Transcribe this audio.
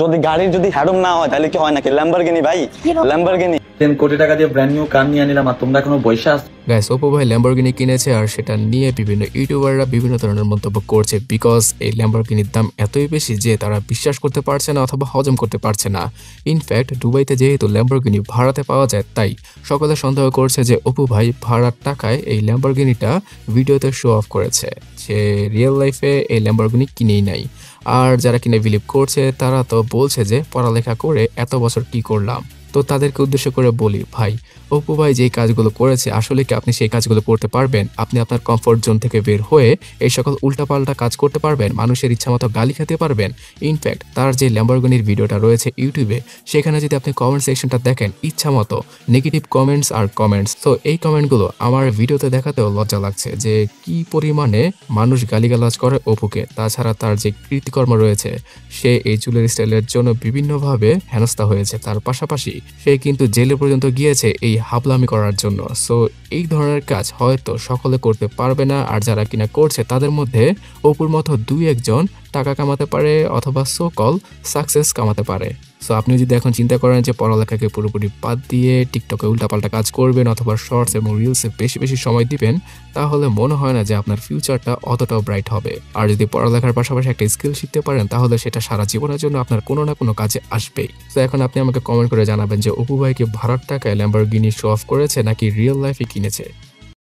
যদি গাড়ির যদি হ্যাডম না হয় তাহলে কি হয় নাকি? ল্যাম্বরগিনি ভাই, ল্যাম্বরগিনি 10 কোটি টাকা দিয়ে ব্র্যান্ড নিউ কার নিয়ে নিলাম আর তোমরা এখনো বসে আছো। গাইস, অপু ভাই ল্যাম্বরগিনি কিনেছে আর সেটা নিয়ে বিভিন্ন ইউটিউবাররা বিভিন্ন ধরনের মন্তব্য করছে, বিকজ এই ল্যাম্বরগিনির দাম এতই বেশি যে তারা বিশ্বাস করতে পারছে না অথবা হজম করতে পারছে না। ইনফ্যাক্ট দুবাইতে যেহেতু ল্যাম্বরগিনি ভাড়াতে পাওয়া যায়, তাই সকলে সন্দেহ করছে যে অপু ভাই ভাড়ার টাকায় এই ল্যাম্বরগিনিটা ভিডিওতে শো অফ করেছে, সে রিয়েল লাইফে এই ল্যাম্বরগিনি কিনেই নাই। আর যারা কিনে বিলিভ করছে তারা তো বলছে যে পড়ালেখা করে এত বছর কি করলাম। তো তাদেরকে উদ্দেশ্য করে বলি, ভাই অপু ভাই যেই কাজগুলো করেছে আসলে কি আপনি সেই কাজগুলো করতে পারবেন? আপনি আপনার কমফোর্ট জোন থেকে বের হয়ে এই সকল উল্টাপাল্টা কাজ করতে পারবেন? মানুষের ইচ্ছামতো গালি খেতে পারবেন? ইনফ্যাক্ট তার যে ল্যাম্বরগিনির ভিডিওটা রয়েছে ইউটিউবে, সেখানে যদি আপনি কমেন্ট সেকশনটা দেখেন, ইচ্ছামতো নেগেটিভ কমেন্টস আর কমেন্টস। তো এই কমেন্টগুলো আমার ভিডিওতে দেখাতেও লজ্জা লাগছে যে কি পরিমাণে মানুষ গালিগালাজ করে অপুকে। তাছাড়া তার যে কৃতিকর্ম রয়েছে, সে এই চুলের স্টাইলের জন্য বিভিন্নভাবে হেনস্থা হয়েছে। তার পাশাপাশি সে কিন্তু জেলে পর্যন্ত গিয়েছে এই হাবলামি করার জন্য। সো এই ধরনের কাজ হয়তো সকলে করতে পারবে না, আর যারা কিনা করছে তাদের মধ্যে অপুর মতো দুই একজন টাকা কামাতে পারে অথবা সো কল সাকসেস কামাতে পারে। সো আপনি যদি এখন চিন্তা করেন যে পড়ালেখাকে পুরোপুরি বাদ দিয়ে টিকটকে উল্টাপাল্টা কাজ করবেন অথবা শর্টস এবং রিলসে বেশি বেশি সময় দিবেন, তাহলে মনে হয় না যে আপনার ফিউচারটা অতটাও ব্রাইট হবে। আর যদি পড়ালেখার পাশাপাশি একটা স্কিল শিখতে পারেন, তাহলে সেটা সারা জীবনের জন্য আপনার কোনো না কোনো কাজে আসবেই। তো এখন আপনি আমাকে কমেন্ট করে জানাবেন যে অপু ভাই কি ভাড়ার টাকায় ল্যাম্বরগিনি শো অফ করেছে নাকি রিয়েল লাইফে কিনেছে।